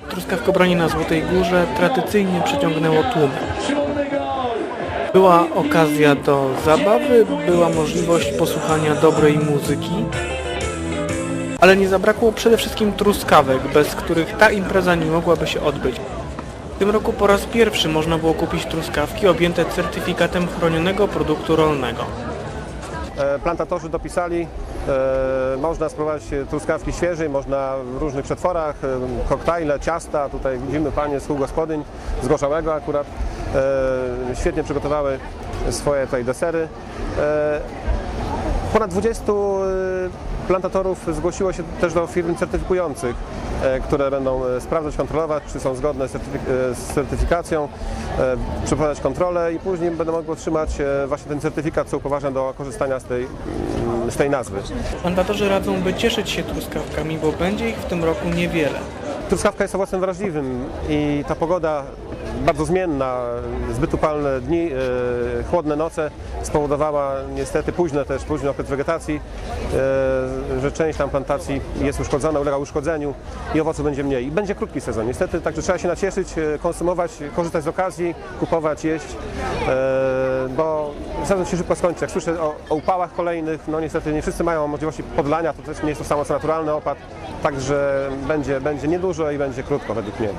Truskawkobranie na Złotej Górze tradycyjnie przyciągnęło tłumy. Była okazja do zabawy, była możliwość posłuchania dobrej muzyki, ale nie zabrakło przede wszystkim truskawek, bez których ta impreza nie mogłaby się odbyć. W tym roku po raz pierwszy można było kupić truskawki objęte certyfikatem chronionego produktu rolnego. Plantatorzy dopisali, można spróbować truskawki świeżej, można w różnych przetworach, koktajle, ciasta. Tutaj widzimy panie z kół gospodyń, z Gorzałego akurat, świetnie przygotowały swoje tutaj desery. Ponad 20 plantatorów zgłosiło się też do firm certyfikujących, które będą sprawdzać, kontrolować, czy są zgodne z certyfikacją, przeprowadzać kontrolę i później będą mogły otrzymać właśnie ten certyfikat, co upoważnia do korzystania z tej nazwy. Plantatorzy radzą, by cieszyć się truskawkami, bo będzie ich w tym roku niewiele. Truskawka jest owocem wrażliwym i ta pogoda bardzo zmienna, zbyt upalne dni, chłodne noce spowodowała niestety późny okres wegetacji, że część tam plantacji jest uszkodzona, ulega uszkodzeniu i owoców będzie mniej. I będzie krótki sezon niestety, także trzeba się nacieszyć, konsumować, korzystać z okazji, kupować, jeść, bo sezon się szybko skończy. Jak słyszę o upałach kolejnych, no niestety nie wszyscy mają możliwości podlania, to też nie jest to samo co naturalny opad, także będzie niedużo i będzie krótko według mnie.